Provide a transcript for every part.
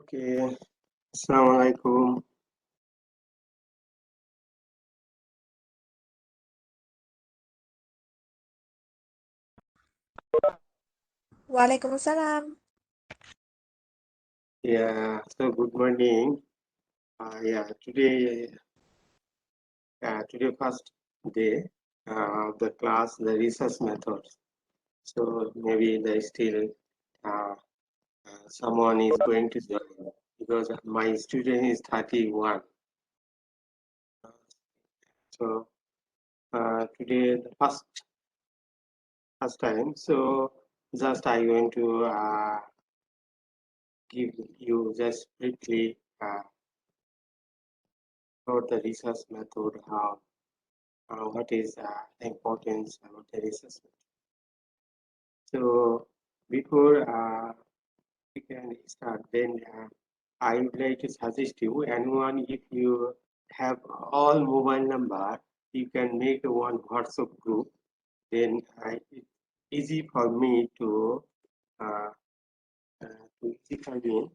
Okay, Assalamualaikum. Waalaikumsalam. Yeah, so good morning. Today first day of the class, the research methods. So maybe there is still someone is going to join because my student is 31. So today the first time. So just I going to give you just briefly about the research method, how what is the importance about the research method. So before we can start, then I would like to suggest you anyone if you have all mobile number, you can make one WhatsApp group. Then it's easy for me to uh, easy for me.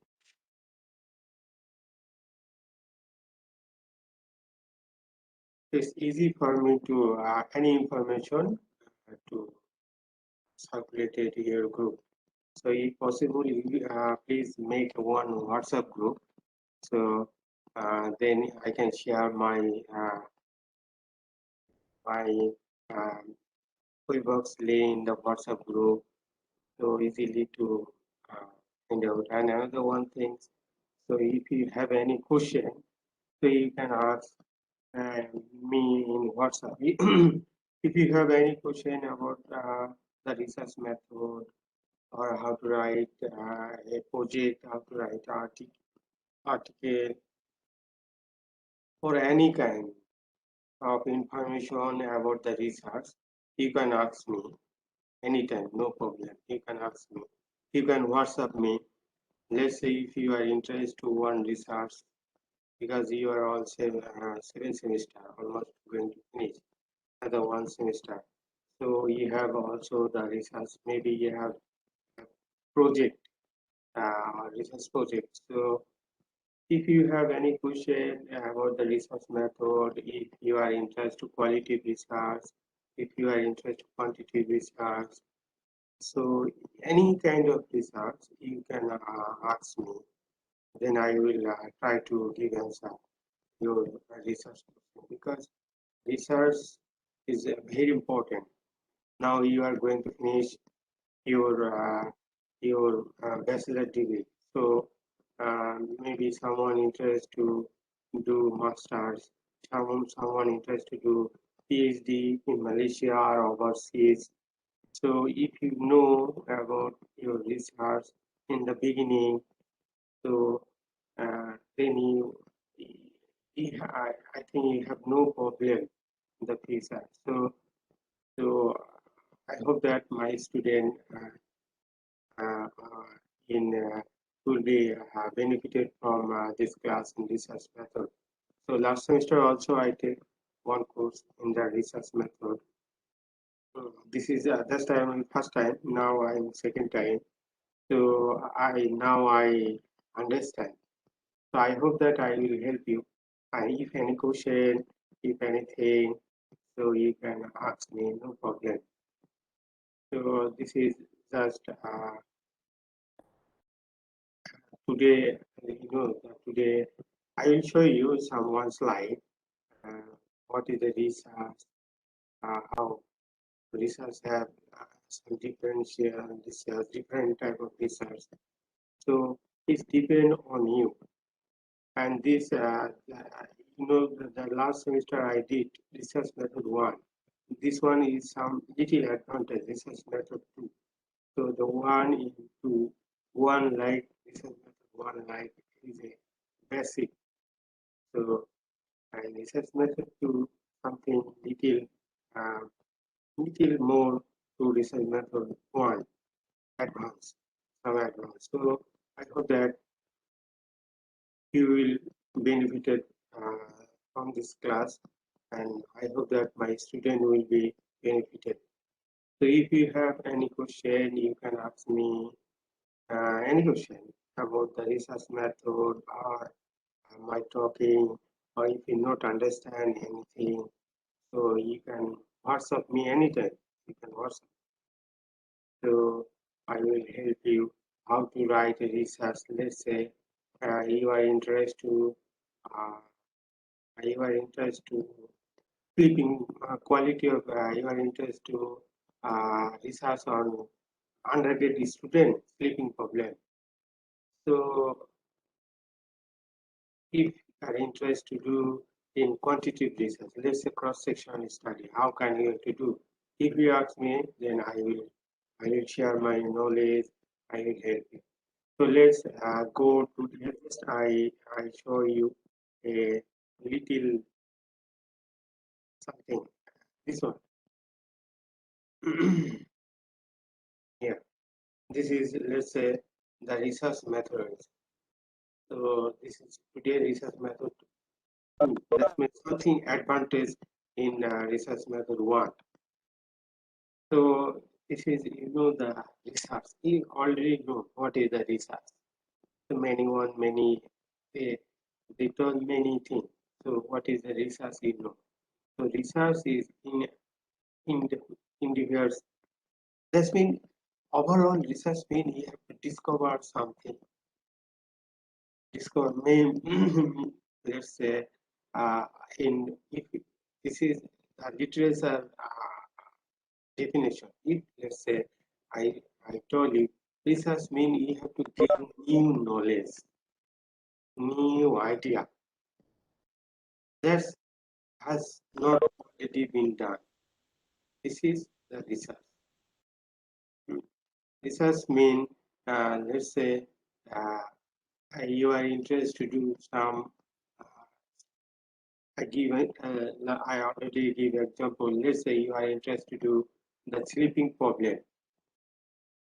It's easy for me to any information to circulate it to your group. So if possible, please make one WhatsApp group. So then I can share my QuickBooks link in the WhatsApp group so easily to find out. And another one thing, so if you have any question, so you can ask me in WhatsApp. If you have any question about the research method or how to write a project, how to write article or any kind of information about the research, you can ask me anytime, no problem. You can ask me. You can WhatsApp me. Let's say if you are interested to one research because you are all seven semester, almost going to finish another one semester. So you have also the research. Maybe you have a project, research project. So if you have any question about the research method, if you are interested to qualitative research, if you are interested to quantitative research, so any kind of research you can ask me. Then I will try to give answer your research question because research is very important. Now you are going to finish your bachelor degree. So maybe someone interested to do masters, someone interested to do PhD in Malaysia or overseas. So if you know about your research in the beginning, so then I think you have no problem in the future. So I hope that my student uh, uh, in will be benefited from this class in research method. So last semester also I take one course in the research method. This is this time first time. Now I'm second time. So I understand. So I hope that I will help you. And if any question, if anything, so you can ask me, no problem. So this is just today, today I will show you some one slide. Uh, what is the research? How research have some different type of research. So it's depend on you. And this, the last semester I did research method one. This one is some little advantage, research method two. So the one into one like research method one like is a basic. So and research method two something uh, little more to research method one advanced, some advanced. So I hope that you will benefited from this class, and I hope that my student will be benefited. So if you have any question, you can ask me any question about the research method or my talking, or if you not understand anything, so you can WhatsApp me anytime. You can WhatsApp. So I will help you how to write a research. Let's say you are interested to uh, sleeping quality of your interest to research on undergraduate student sleeping problem. So if you are interested to do in quantitative research, let's say cross-section study, how can you to do? If you ask me, then I will share my knowledge, I will help you. So let's go to the next. I show you a little something. This one. Here. This is, let's say, the research method. So this is today research method two. That means something advantage in research method one. So this is, the research. You already know what is the research. So they, they told many things. So what is the research? So research is in the individuals. That means overall research means you have to discover something. Discover main let's say in if this is a literature definition. If let's say I told you research means you have to gain new knowledge, new idea that has not already been done. This is the research. Research means let's say uh, you are interested to do some I already give example. Let's say you are interested to the sleeping problem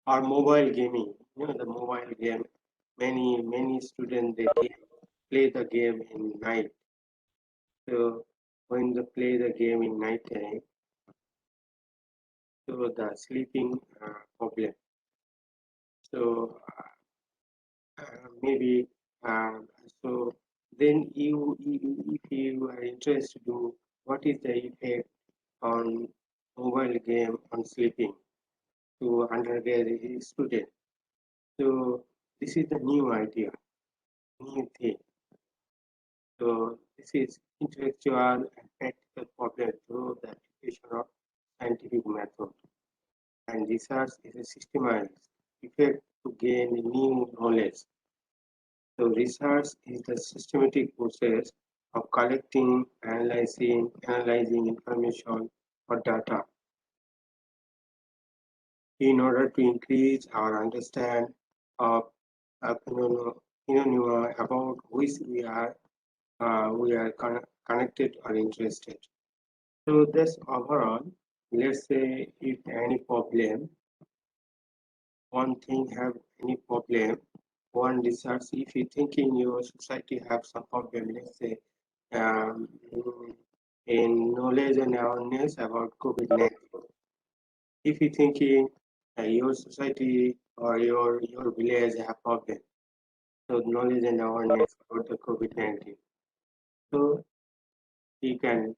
or mobile gaming. The mobile game. Many students they play the game in night. So when they play the game in night time, so the sleeping problem. So maybe uh, so then if you are interested to what is the effect on mobile game on sleeping to undergraduate student. So this is the new idea, new thing. So this is intellectual and practical problem through the application of scientific method. And research is a systemized effort to gain new knowledge. So research is the systematic process of collecting, analyzing information or data in order to increase our understanding of phenomena about which we are connected or interested. So that's overall. Let's say if any problem, one thing have any problem, one research. If you think in your society have some problem, let's say um, in knowledge and awareness about COVID-19. If you thinking your society or your village have problem. So knowledge and awareness about the COVID-19. So you can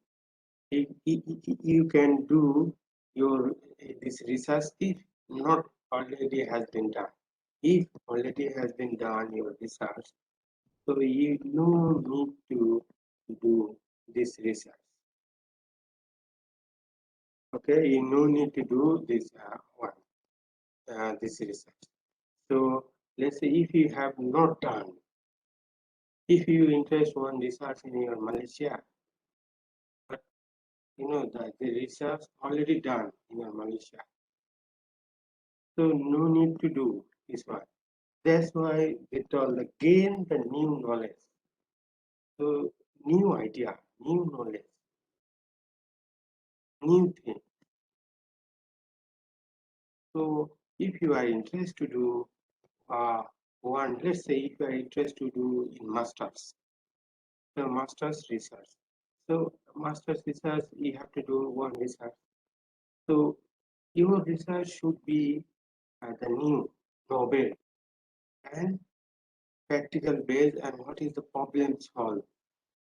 you can do your this research if not already has been done. If already has been done your research, so you no need to do this research. Okay, you no need to do this this research. So let's say if you have not done, if you interest one research in your Malaysia, but you know that the research already done in your Malaysia, so no need to do this one. That's why they told gain the new knowledge. So new idea, new knowledge, new thing. So if you are interested to do one, let's say if you are interested to do in masters, so masters research. So masters research, you have to do one research. So your research should be the new, novel, and practical based, and what is the problem solved,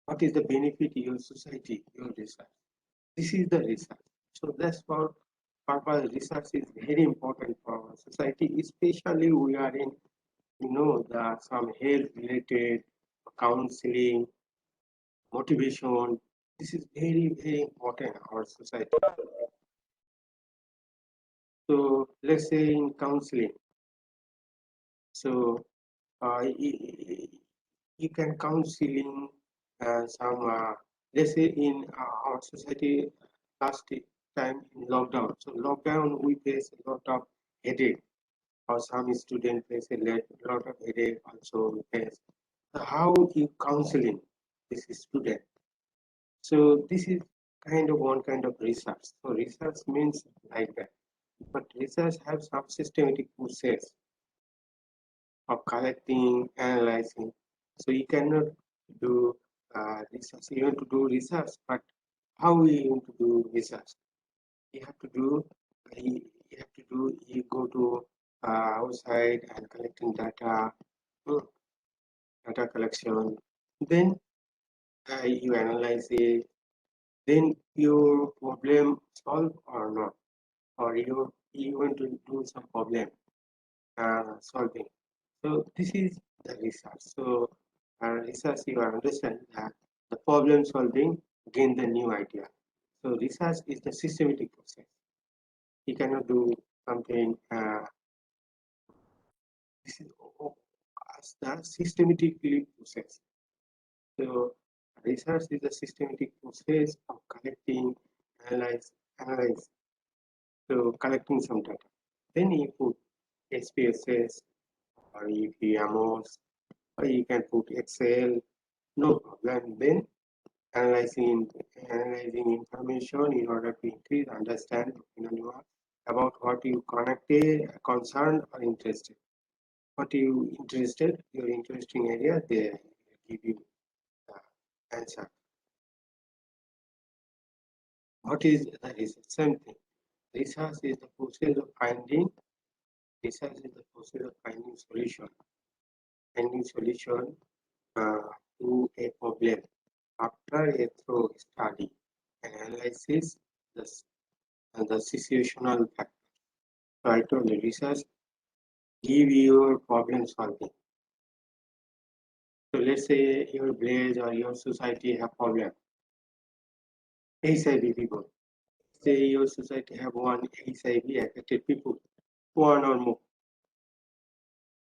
what is the benefit to your society, your research. This is the research. So that's for purpose research is very important for our society, especially we are in the some health related counseling, motivation. This is very, very important in our society. So let's say in counseling, so you can counseling some let's say in our society last time in lockdown. So lockdown we face a lot of headache, or some students face a lot of headache also we face. So how you counseling this student? So this is kind of one kind of research. So research means like that, but research have some systematic process of collecting, analyzing. So you cannot do research. You want to do research, but how we want to do research? You have to do. You have to do. You go to outside and collecting data, mm, data collection. Then you analyze it. Then your problem solve or not, or you want to do some problem solving. So this is the research. So research, you understand that the problem solving gain the new idea. So research is the systematic process. You cannot do something. This is as the systematically process. So research is a systematic process of collecting, analyze. So collecting some data. Then you put SPSS or EPMOS, or you can put Excel, no problem. Then analyzing information in order to increase understand about what you connected, concerned, or interested. What you interested, your interesting area, they give you the answer. What is the research? Same thing. Research is the process of finding. Research is the process of finding solution to a problem after a thorough study and analysis the, the situational factor. So I told you, research give your problem solving. So let's say your village or your society have problem. HIV people. Say your society have one HIV affected people, one or more.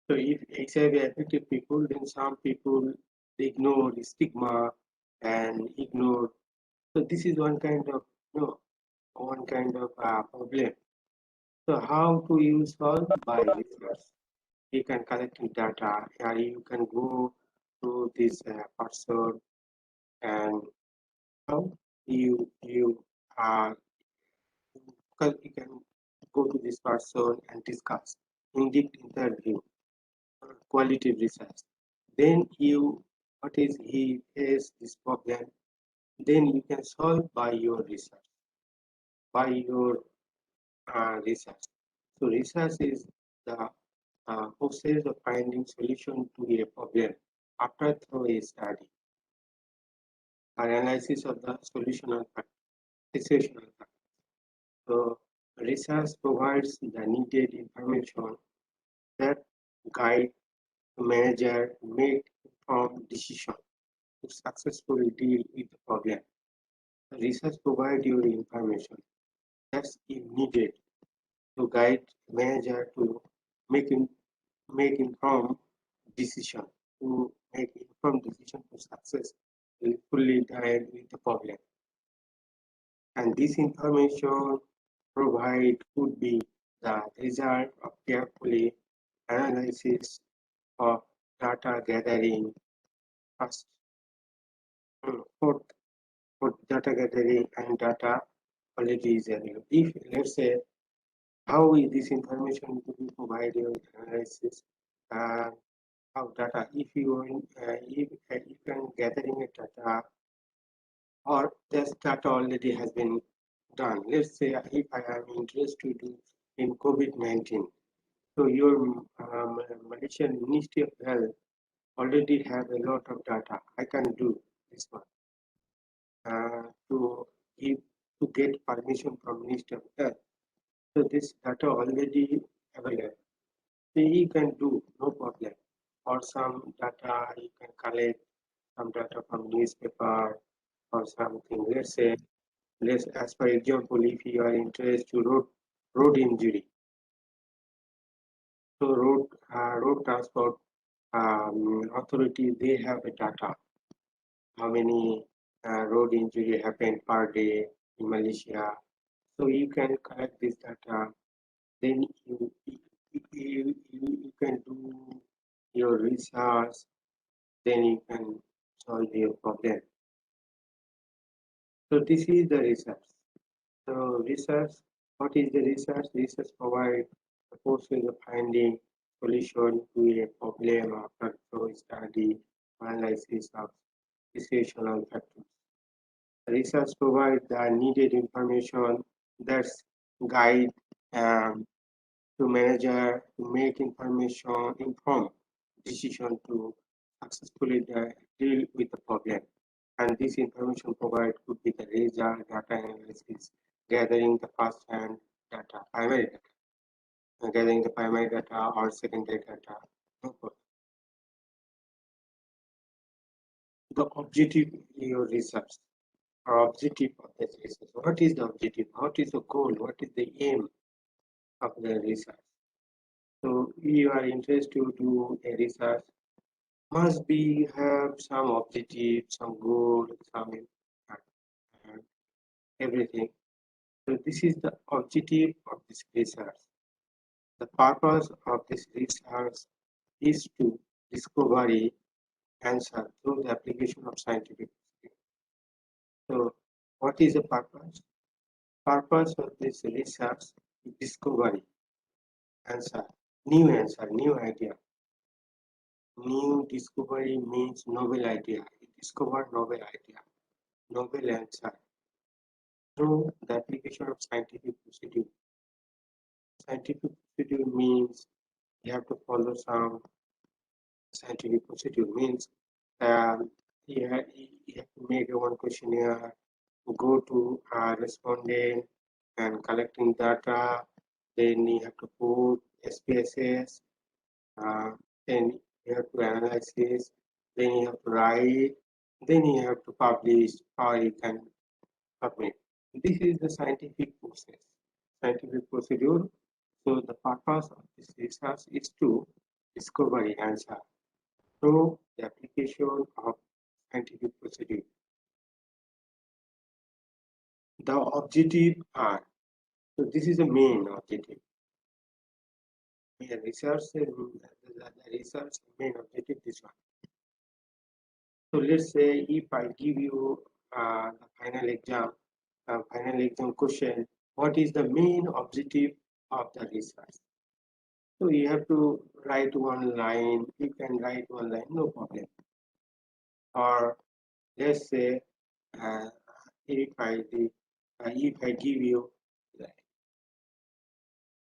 So if HIV affected people, then some people ignore the stigma and ignore. So this is one kind of problem. So how to use solve by research? You can collect data, you can go to this person, and how you you can go to this person and discuss in-depth interview, quality research. Then you what is he face this problem? Then you can solve by your research, by your research. So research is the process of finding solution to a problem after through a study or analysis of the solutional situational factor. So research provides the needed information that guide the manager to make informed decision to successfully deal with the problem. The research provides you the information that's needed to guide the manager to make make informed decision to make informed decision to successfully deal with the problem. And this information provided could be the result of carefully analysis of data gathering, first, fourth, data gathering and data quality is available. If let's say how is this information to be provided analysis of data if you can gathering a data or this data already has been done. Let's say if I am interested in COVID-19, so your Malaysian Ministry of Health already have a lot of data. I can do this one to give to get permission from Ministry of Health. So this data already available. So you can do no problem. Or some data you can collect some data from newspaper or something. Let's say as for example, if you are interested to road injury, so road transport authority they have a data how many road injury happen per day in Malaysia. So you can collect this data, then you can do your research, then you can solve your problem. So this is the research. So research, what is the research? Research provides the process of finding solution to a problem after thorough study, analysis of situational factors. Research provides the needed information that's guide to manager to make information informed decision to successfully deal with the problem. And this information provided could be the result, data analysis, gathering the first-hand data, primary data, gathering the primary data or secondary data. No problem. The objective in your research or objective of this research. What is the objective? What is the goal? What is the aim of the research? So you are interested to do a research must be have some objective, some goal, some everything. So this is the objective of this research. The purpose of this research is to discover the answer through the application of scientific method. So what is the purpose? Purpose of this research is discovery, answer, new idea. New discovery means novel idea. You discover novel idea, novel answer through the application of scientific procedure. Scientific procedure means you have to follow some scientific procedure means you have to make one questionnaire, go to a respondent and collecting data, then you have to put SPSS, then you have to analyze this, then you have to write, then you have to publish or you can submit. This is the scientific process, scientific procedure. So the purpose of this research is to discover the answer through the application of scientific procedure. The objective are, so this is the main objective. The research main objective this one. So let's say if I give you the final exam question, what is the main objective of the research? So you have to write one line, you can write one line, no problem. Or let's say if I give you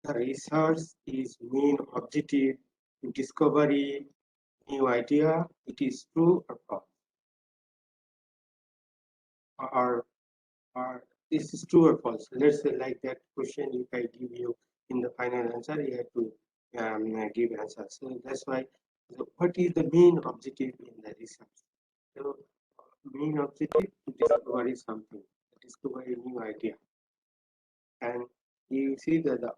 the research is main objective to discovery new idea, it is true or false? Or, or this is true or false? Let's say like that question, if I give you in the final answer, you have to give answer. So that's why, what is the main objective in the research? So main objective to discover something, discover a new idea. And you see that the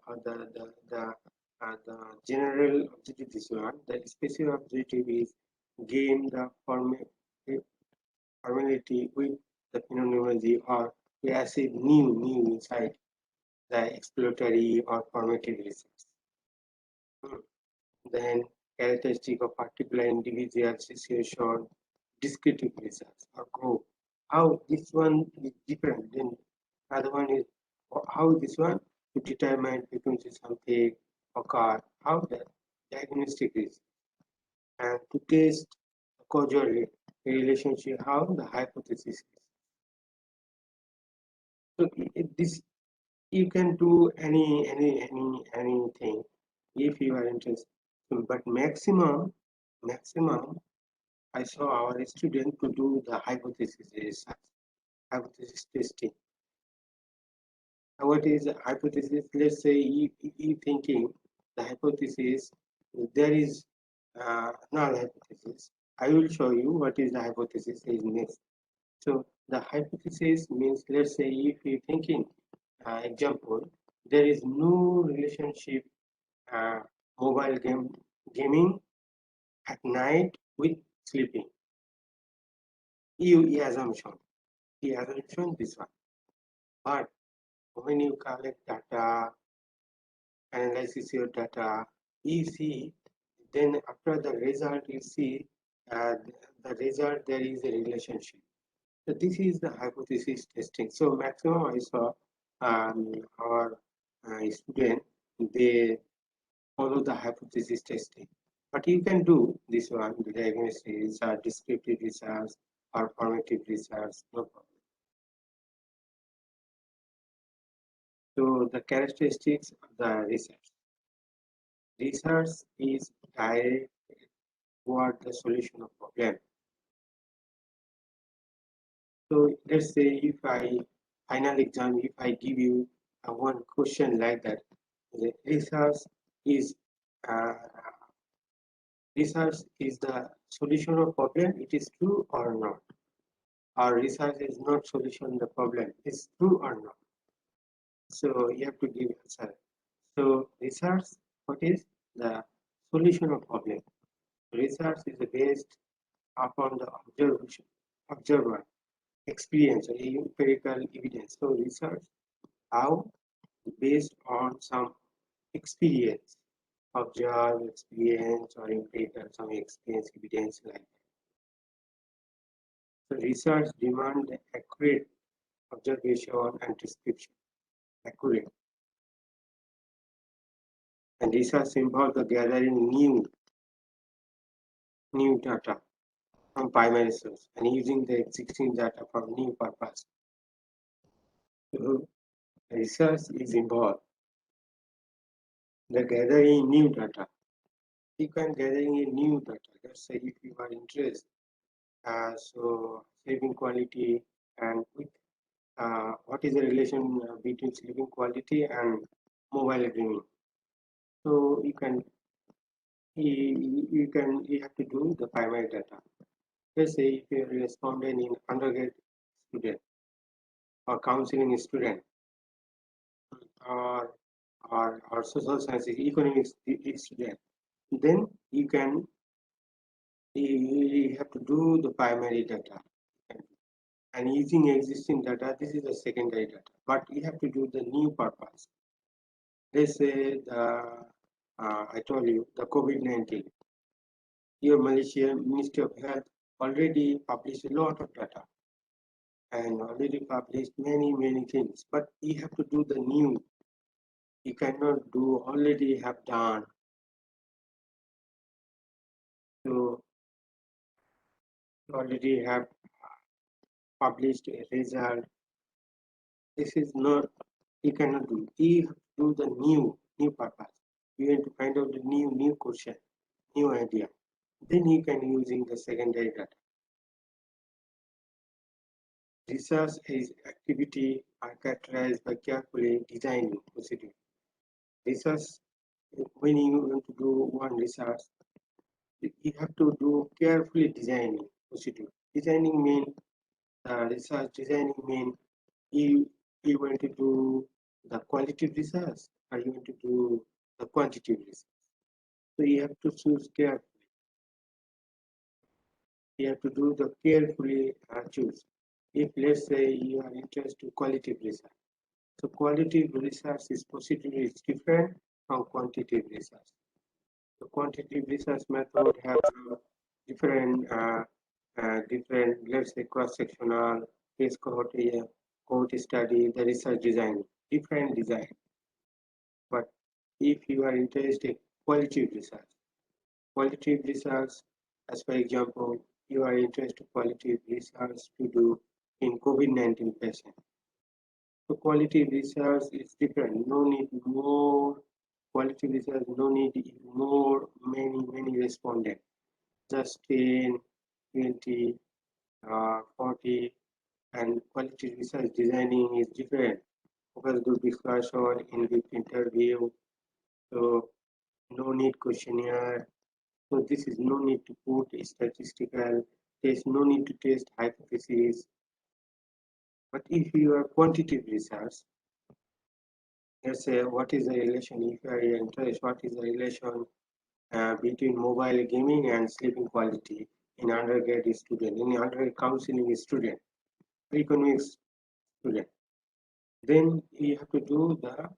general objective is one, the specific objective is gain the formality with the phenomenology or the acid new inside the exploratory or formative research. Then characteristic of particular individual situation, descriptive research or group. How this one is different than other one is how this one to determine frequency something occur, how the diagnostic is, and to test the causal relationship, how the hypothesis is. So this you can do anything if you are interested. But maximum I saw our student to do the hypothesis research, hypothesis testing. What is a hypothesis? Let's say you thinking the hypothesis, there is null hypothesis. I will show you what is the hypothesis is next. So the hypothesis means, let's say if you thinking example, there is no relationship mobile gaming at night with sleeping. You assumption this one. But when you collect data, analyze your data, you see, then after the result, you see the result, there is a relationship. So this is the hypothesis testing. So maximum I saw our student, they follow the hypothesis testing. But you can do this one, the diagnostic research, descriptive research, or formative research, no problem. So the characteristics of the research. Research is direct toward the solution of problem. So let's say if I final exam, if I give you one question like that, the uh, research is the solution of problem. It is true or not? Or research is not solution the problem. Is true or not? So you have to give answer. So research, what is the solution of problem? Research is based upon the observer experience or empirical evidence. So research how based on some experience, observed experience or empirical some experience evidence like that. So research demand accurate observation and description, accurate. And research involves the gathering new data from primary source and using the existing data for new purpose. So research is involved the gathering new data. You can gathering a new data. Let's say if you are interested, so sleeping quality and with what is the relation between sleeping quality and mobile gaming. So you have to do the primary data. Let's say if you are a respondent in undergrad student or counseling student or social sciences economics student, then you have to do the primary data. And using existing data, this is the secondary data. But you have to do the new purpose. Let's say I told you the COVID-19. Your Malaysia Ministry of Health already published a lot of data and already published many things. But you have to do the new. You cannot do already have done. So already have published a result. This is not, you cannot do. You have to do the new new purpose. You want to find out the new question, new idea. Then you can using the secondary data. Research is activity are characterized by carefully designing procedure. Research, when you want to do one research, you have to do carefully designing procedure. Designing mean research designing mean you want to do the qualitative research or you want to do the quantitative research. So you have to choose carefully. You have to do the carefully choose. If let's say you are interested to qualitative research, so qualitative research is procedure is different from quantitative research. The quantitative research method have different, let's say, cross-sectional, case cohort study, the research design, different design. But if you are interested in qualitative research, as for example, you are interested in qualitative research to do in COVID-19 patient. So qualitative research is different. No need more qualitative research. No need more many respondents. Just 10, 20, 40, and qualitative research designing is different. Focus group discussion, in-depth interview. So no need questionnaire. So this is no need to put a statistical test. No need to test hypotheses. But if you are quantitative research, let's say what is the relation, if you are interested, what is the relation between mobile gaming and sleeping quality in undergraduate student, in undergraduate counseling student, economics student. Then you have to do the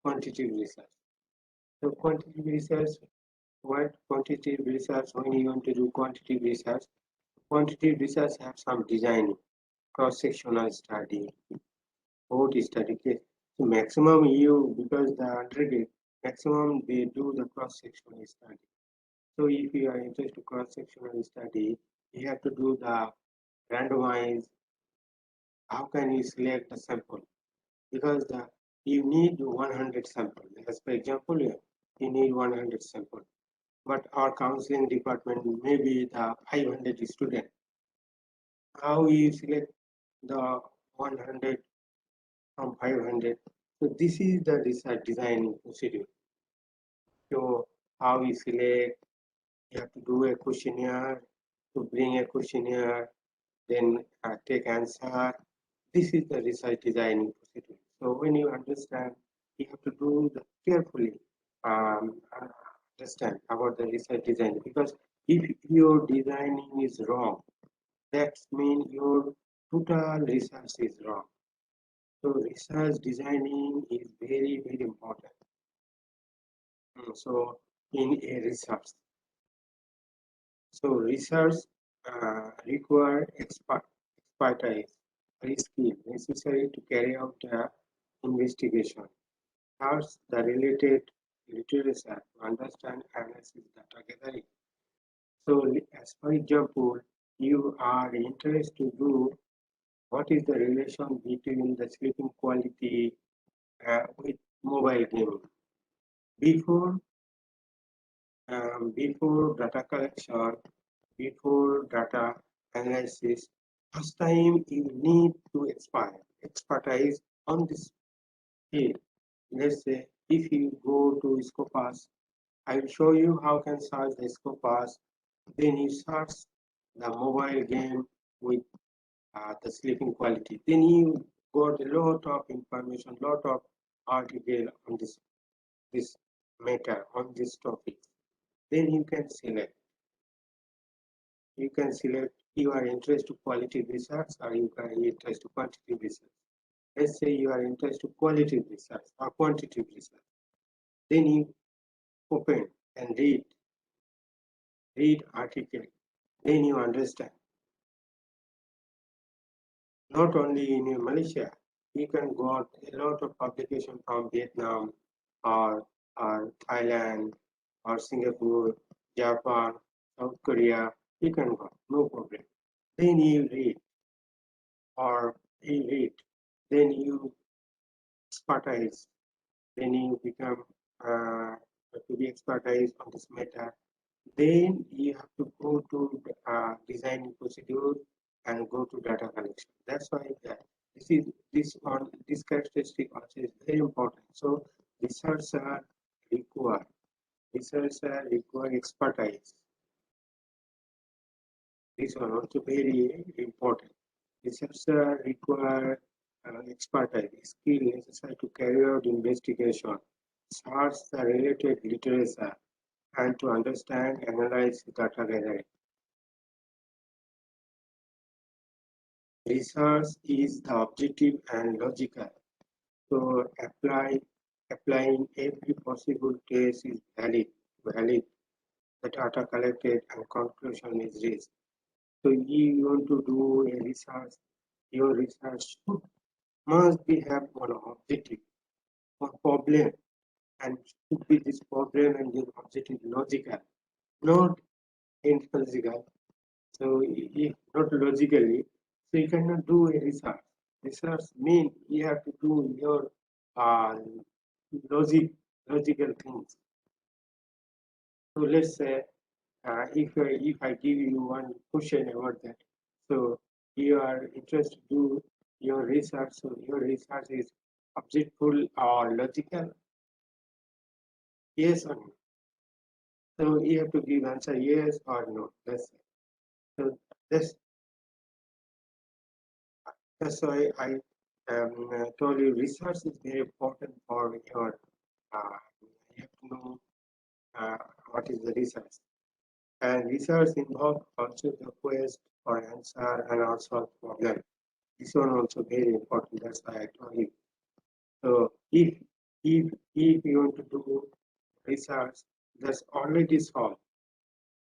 quantitative research. So quantitative research, what quantitative research, when you want to do quantitative research have some design, cross-sectional study, cohort study case. So maximum because the undergraduate, maximum they do the cross-sectional study. So if you are interested in cross-sectional study, you have to do the randomized. How can you select the sample? Because you need 100 samples. As for example, you need 100 samples. But our counseling department may be the 500 students. How you select the 100 from 500? So this is the research designing procedure. So how you select, you have to do a questionnaire, to bring a questionnaire, then take answer. This is the research designing procedure. So when you understand, you have to do the carefully understand about the research design, because if your designing is wrong, that means your total research is wrong. So research designing is very important. So in a research, so research require expertise or skill necessary to carry out the investigation. First, the related literature to understand analysis data gathering. So, as for example, you are interested to do what is the relation between the sleeping quality with mobile gaming. Before data collection, before data analysis, first time you need to expertise on this field. Let's say if you go to Scopus, I will show you how can search the Scopus. Then you search the mobile game with the sleeping quality. Then you got a lot of information, lot of article on this matter, on this topic. Then you can select. You can select you are interested to quality research or you are interested to quantitative research. Let's say you are interested to qualitative research or quantitative research. Then you open and read article. Then you understand. Not only in Malaysia, you can got a lot of publication from Vietnam or Thailand or Singapore, Japan, South Korea. You can go, no problem. Then you read or you read, then you expertise, then you become to be expertise on this matter, then you have to go to design procedure and go to data collection. That's why this characteristic also is very important. So researcher require require expertise. This one also very important. Researcher require expertise, skill necessary to carry out investigation, search the related literature, and to understand, analyze data gathering. Research is the objective and logical. So applying every possible case is valid. The data collected and conclusion is reached. So if you want to do a research, your research must be have one objective, one problem, and should be this problem and your objective logical, not illogical. So if not logically, so you cannot do a research. Research means you have to do your uh, logical things. So let's say if I give you one question about that, so you are interested to do your research. So your research is objectful or logical, yes or no. So you have to give answer yes or no. So that's that's why I told you research is very important for your. You have to know what is the research. And research involves also the quest for answer and also problem. This one also very important. That's why I told you. So if you want to do research, that's already solved,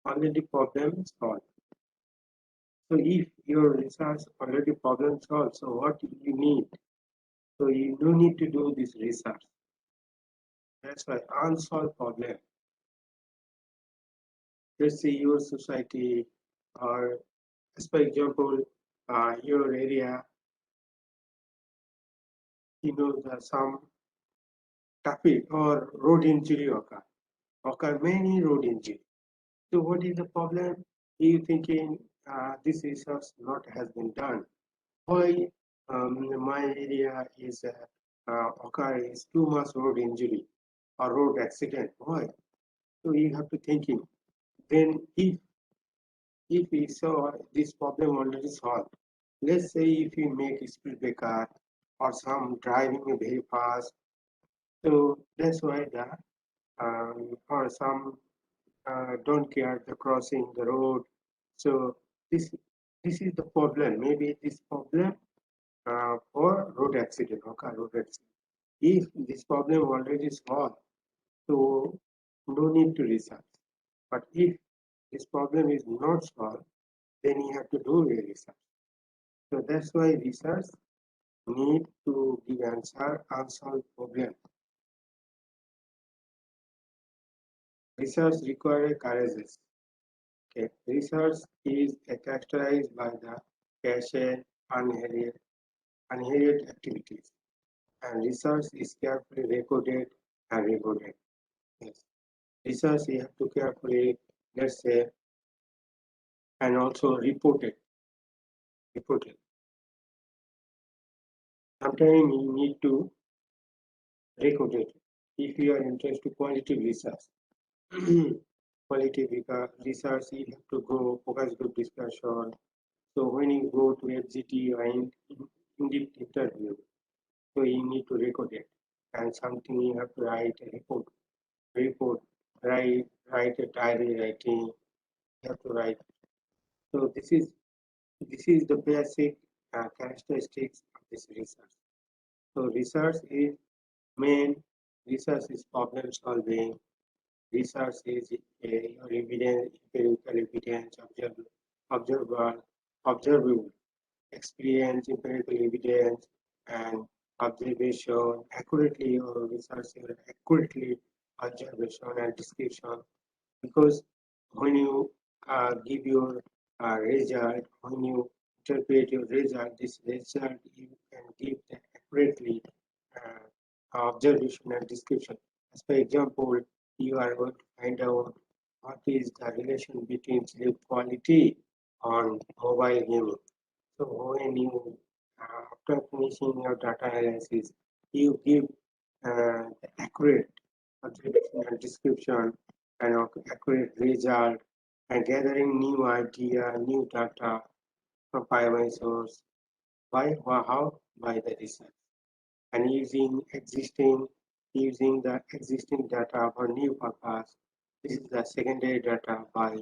already problem solved. So if your research already problem solved, so what you need? So you don't need to do this research. That's why unsolved problem. Let's say your society, or as for example, your area, some traffic or road injury occur many road injury. So what is the problem? You thinking this research not has been done. Why my area is occurring too much road injury or road accident? Why? So you have to thinking. Then if we saw this problem already solved, let's say if you make a speed breaker or some driving very fast, so that's why the or some don't care the crossing the road. So this is the problem. Maybe this problem for road accident, okay, road accident. If this problem already solved, so no need to research. But if this problem is not solved, then you have to do a research. So that's why research need to give answer unsolved problem. Research requires courageous. Okay. Research is characterized by the passion, unhurried activities, and research is carefully recorded and recorded. Yes. Research you have to carefully, let's say, and also reported. Sometimes you need to record it if you are interested in qualitative research. Qualitative research, you have to go focus group discussion. So when you go to FGT or in-depth interview, so you need to record it, and something you have to write a report, write a diary writing. You have to write. So this is the basic characteristics of this research. So research is main. Research is problem solving. Research is your evidence, empirical evidence, observable experience, empirical evidence, and observation accurately, or research accurately observation and description. Because when you give your result, when you interpret your result, this result you can give accurately observation and description. As for example, you are going to find out what is the relation between sleep quality on mobile gaming. So when you, after finishing your data analysis, you give accurate observation and description and accurate result and gathering new idea, new data from primary source. By how? By the research and using the existing data for new purpose. This is the secondary data by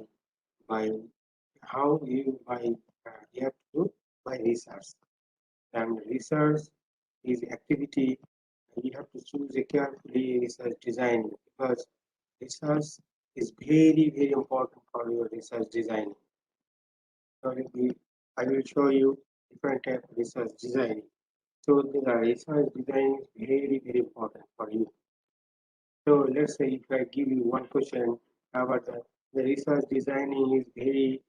how you have to do by research. And research is activity. You have to choose a carefully research design because research is very important for your research design. So I will show you different type of research design. So the research design is very important for you. So let's say if I give you one question about the research designing is very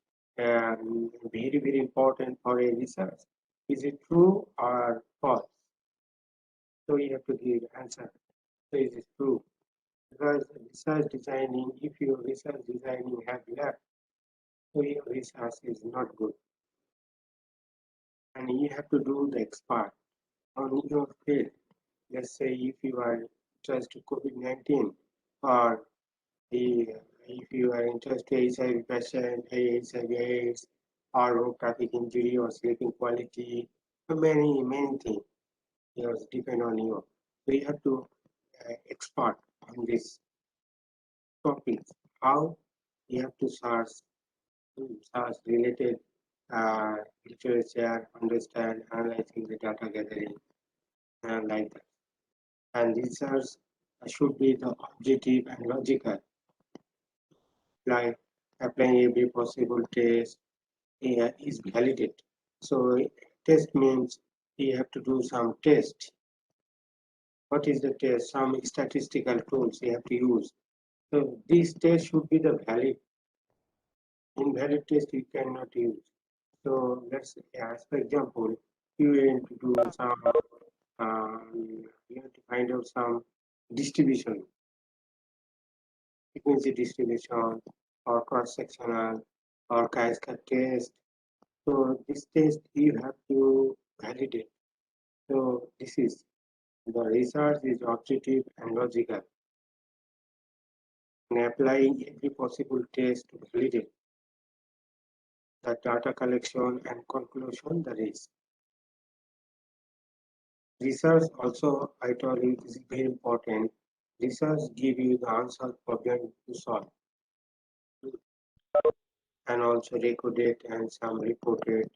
important for a research. Is it true or false? So you have to give answer. So is it true? Because research designing, if your research designing have left, so your research is not good. And you have to do the expert on your field. Let's say if you are interested in COVID-19 or if you are interested in HIV patient, HIV AIDS, or road traffic injury or sleeping quality, many things. Yes, depend on you. So you have to expert on this topic. How you have to search related literature, understand, analyzing the data gathering, and like that. And research should be the objective and logical, like applying every possible test is validated. So test means you have to do some test. What is the test? Some statistical tools you have to use. So this test should be the valid. Invalid test you cannot use. So let's say, as for example, you want to do some, you have to find out some distribution, frequency distribution, or cross-sectional, or chi-square test. So this test you have to validate. So this is the research is objective and logical, and applying every possible test to validate the data collection and conclusion the risk. Research also, I told you, is very important. Research give you the answer problem to solve and also recorded and some reported.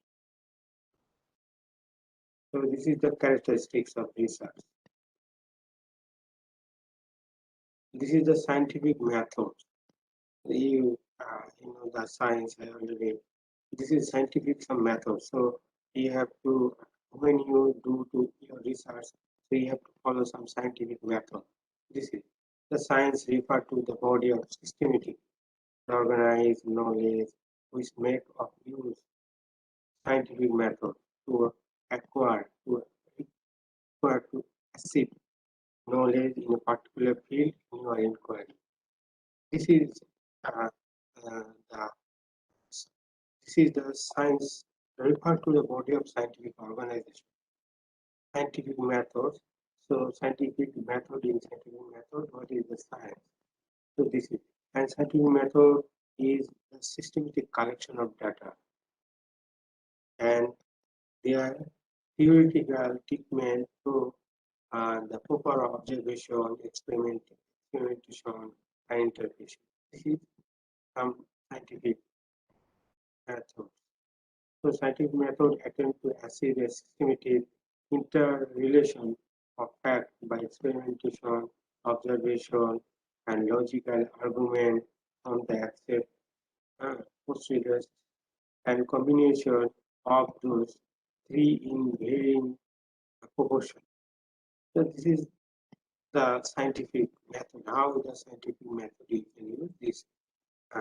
So this is the characteristics of research. This is the scientific method. You know the science I already. This is scientific some method. So you have to when you do your research, so you have to follow some scientific method. This is the science refer to the body of systematic organized knowledge which make of use scientific method to acquire to accept knowledge in a particular field in your inquiry. This is uh, the this is the science refer to the body of scientific organization. Scientific methods. So scientific method in scientific method, what is the science? So this is and scientific method is a systematic collection of data and their theoretical treatment through the proper observation, experimentation, and interpretation. This is some scientific method. So scientific method attempt to assess a systematic interrelation of fact by experimentation, observation, and logical argument on the accept procedures and combination of those three in varying proportion. So this is the scientific method. How the scientific method you can use this uh,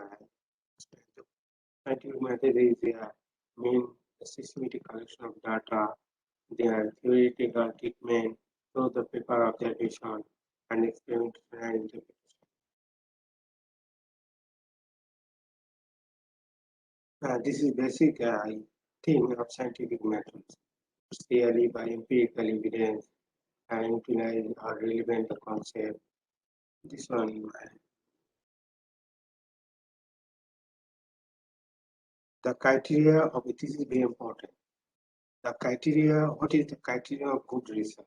scientific method is a mean systematic collection of data, their theoretical treatment through the paper observation and experimentation and interpretation. This is basic thing of scientific methods. Clearly by empirical evidence and utilize or relevant the concept. This one, the criteria of this is very important. The criteria, what is the criteria of good research?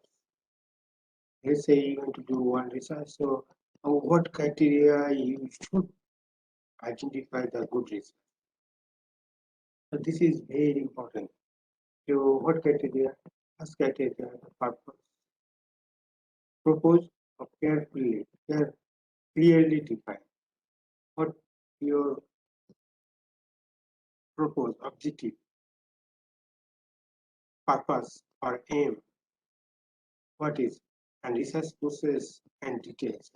Let's say you want to do one research, so what criteria you should identify the good research? So this is very important. So what criteria? First criteria, the purpose. Propose or clearly define what your propose, objective, purpose or aim, what is, and research process and details.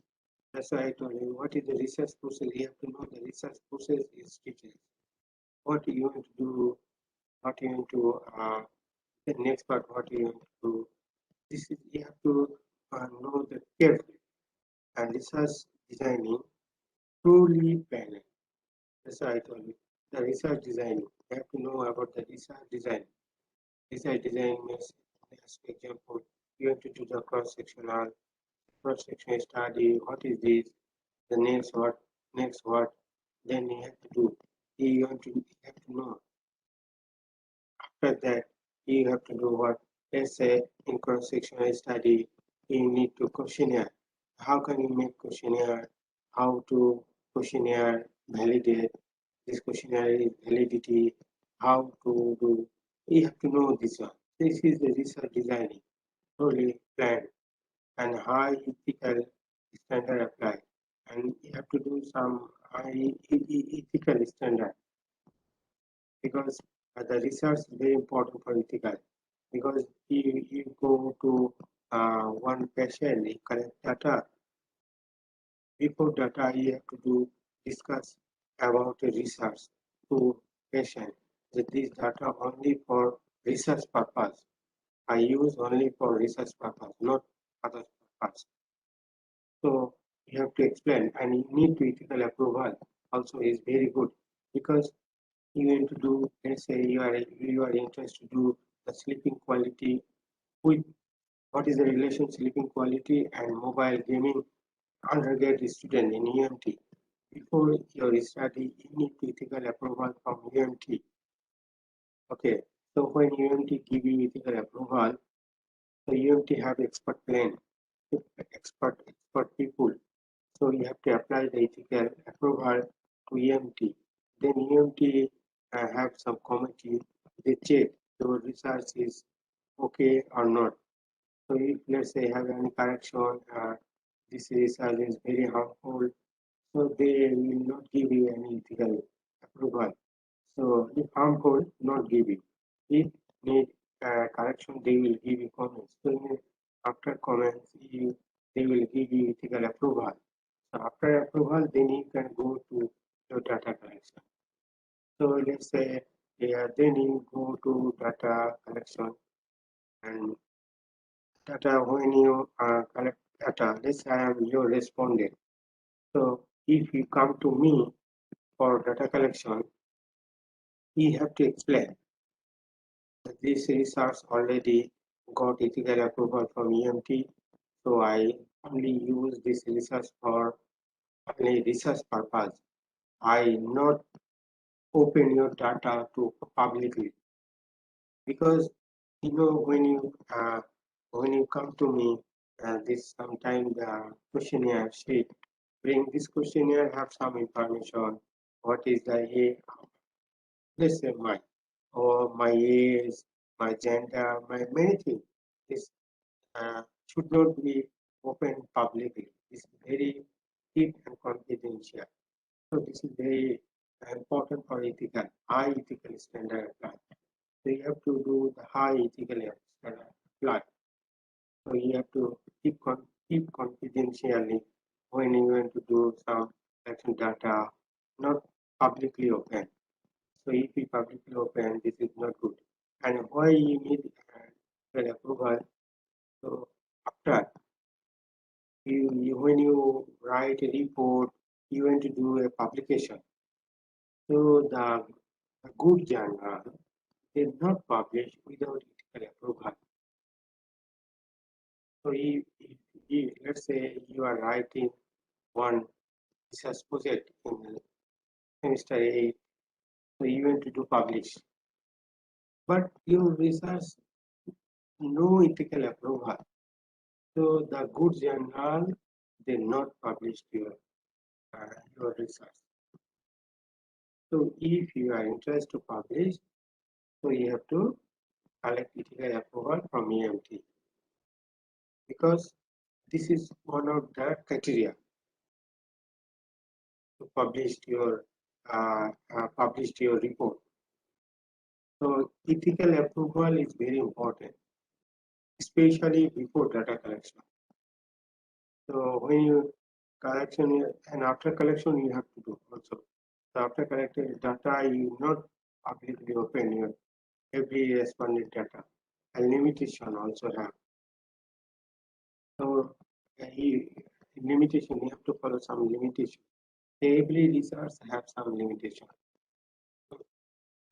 That's why I told you what is the research process. You have to know the research process is details. What you want to do, what you want to the next part, what you want to do. This is you have to know that carefully. And research designing truly planning. That's why I told you the research designing. You have to know about the research design. Research design means, as for example, you have to do the cross-sectional study. What is this? The next what? Then you have to do. You have to know. After that, you have to do what? Let's say in cross-sectional study, you need to questionnaire. How can you make questionnaire? How to questionnaire validate this questionnaire validity? How to do? You have to know this one. This is the research designing, fully planned and high ethical standard applied. And you have to do some high ethical standard because the research is very important for ethical. Because you go to one patient, you collect data. Before data, you have to do discuss about the research to patient. That this data only for research purpose. I use only for research purpose, not other purpose. So you have to explain, and you need to ethical approval. Also is very good because you want to do. Let's say you are interested to do the sleeping quality with what is the relation sleeping quality and mobile gaming undergraduate student in UMT. Before your study, you need ethical approval from UMT. Okay, so when UMT give you ethical approval, so UMT have expert plan, expert people. So you have to apply the ethical approval to UMT. Then UMT have some committee. They check your research is okay or not. So if let's say have any correction, this research is very harmful, so they will not give you any ethical approval. So if harmful, not give you. If need correction, they will give you comments. So after comments, they will give you ethical approval. So after approval, then you can go to your data collection. So let's say then you go to data collection and data when you collect data. Let's say I am your respondent. So if you come to me for data collection, you have to explain that this research already got ethical approval from EMT. So I only use this research for only research purpose. I not open your data to publicly because when you come to me this sometimes the questionnaire sheet bring this questionnaire have some information what is the age, let's say my age, my gender, my many things. This should not be open publicly. It's very deep and confidential. So this is very important for ethical, high ethical standard apply. So you have to do the high ethical standard apply. So you have to keep confidentially when you want to do some action data, not publicly open. So if we publicly open, this is not good. And why you need approval? So after When you write a report, you want to do a publication. So the good journal is not published without ethical approval. So let's say you are writing one research project in semester 8, so you want to do publish, but your research no ethical approval. So the good journal they not publish your research. So if you are interested to publish, so you have to collect ethical approval from EMT, because this is one of the criteria to publish your report. So ethical approval is very important, especially before data collection. So when you collection and after collection you have to do also. So after collecting data, you not publicly open your every respondent data. And limitation also have. So limitation, you have to follow some limitation. Every research have some limitation.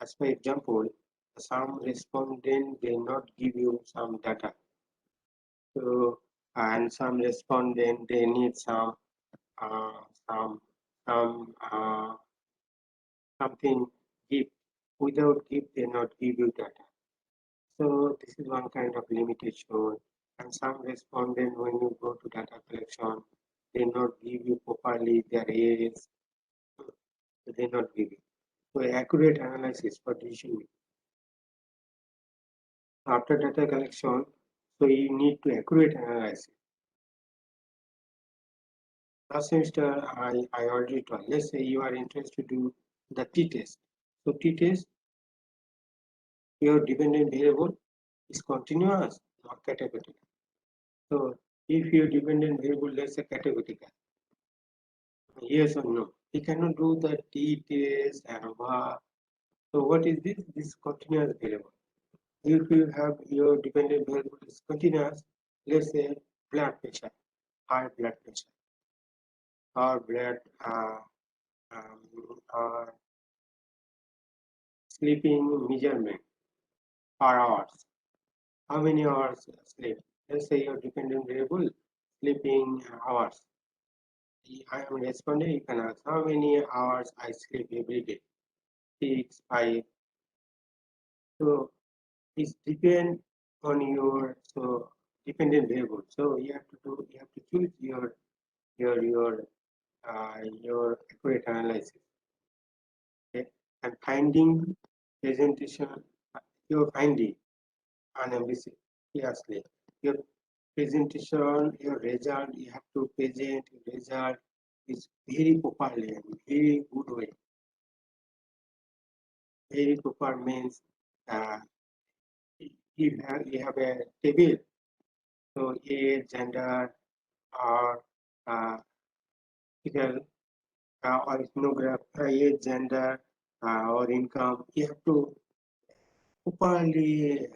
As for example, some respondent will not give you some data. So and some respondent they need some uh, some some something gift. Without gift they not give you data. So this is one kind of limitation. And some respondent when you go to data collection, they not give you properly their areas. So they not give you. So accurate analysis for decision making. After data collection, so you need to accurate analysis. Last semester, I already told. Let's say you are interested to do the t-test. So t-test, your dependent variable is continuous, not categorical. So if your dependent variable, let's say categorical, yes or no, you cannot do the t-test and var. So what is this? This continuous variable. If you have your dependent variable is continuous, let's say blood pressure, high blood pressure, or blood or sleeping measurement per hours. How many hours sleep? Let's say your dependent variable sleeping hours. I am responding, you can ask how many hours I sleep every day. 6, 5. So it depends on your dependent variable. So you have to choose your accurate analysis. Okay? And finding presentation, your finding unambiguously. Your presentation, your result, you have to present your result is very properly and very good way. Very proper means uh, you have a table. So age, gender, or physical or ethnography, age, gender, or income. You have to properly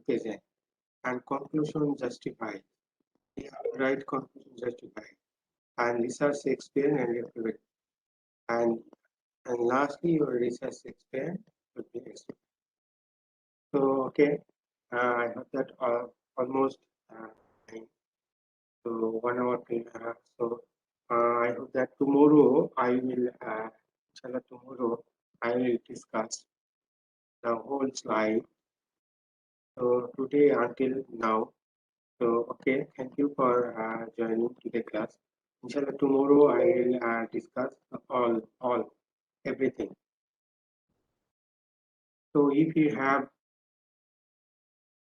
present and conclusion justify. You have to write conclusion justify and research experience and reflect. And and lastly, your research experience should be explained. So okay, I have that almost time. So 1 hour. So I hope that tomorrow I will, inshallah, tomorrow I will discuss the whole slide. So today until now. So okay, thank you for joining to the class. Inshallah, tomorrow I will discuss all everything. So if you have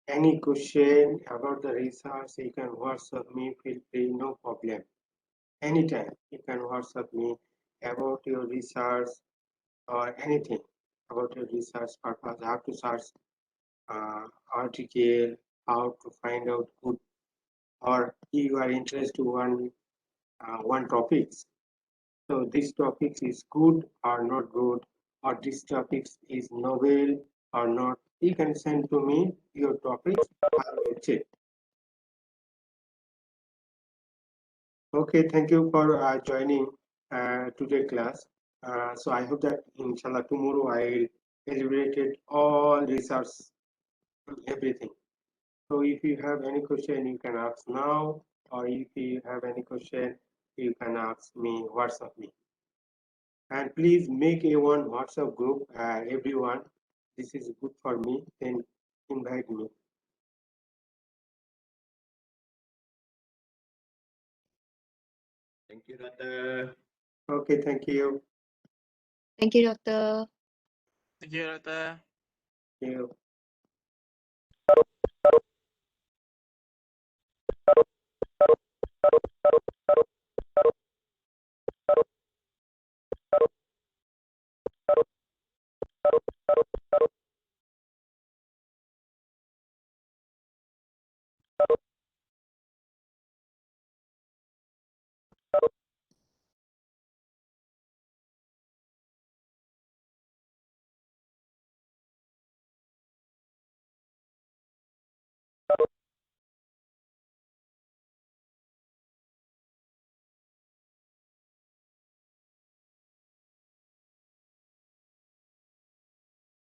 any question about the research, you can WhatsApp me. Feel free, no problem. Anytime you can WhatsApp me about your research or anything about your research purpose, how to search article, how to find out good, or you are interested to one topics. So this topic is good or not good, or this topic is novel or not. You can send to me your topics. I will check. Okay, thank you for joining today class. So I hope that inshallah tomorrow I elaborated all research, everything. So if you have any question, you can ask now, or if you have any question, you can ask me, WhatsApp me. And please make a one WhatsApp group, everyone. This is good for me. Then invite me. Thank you, Doctor. Okay, thank you. Thank you, Doctor. Thank you, Doctor. Thank you.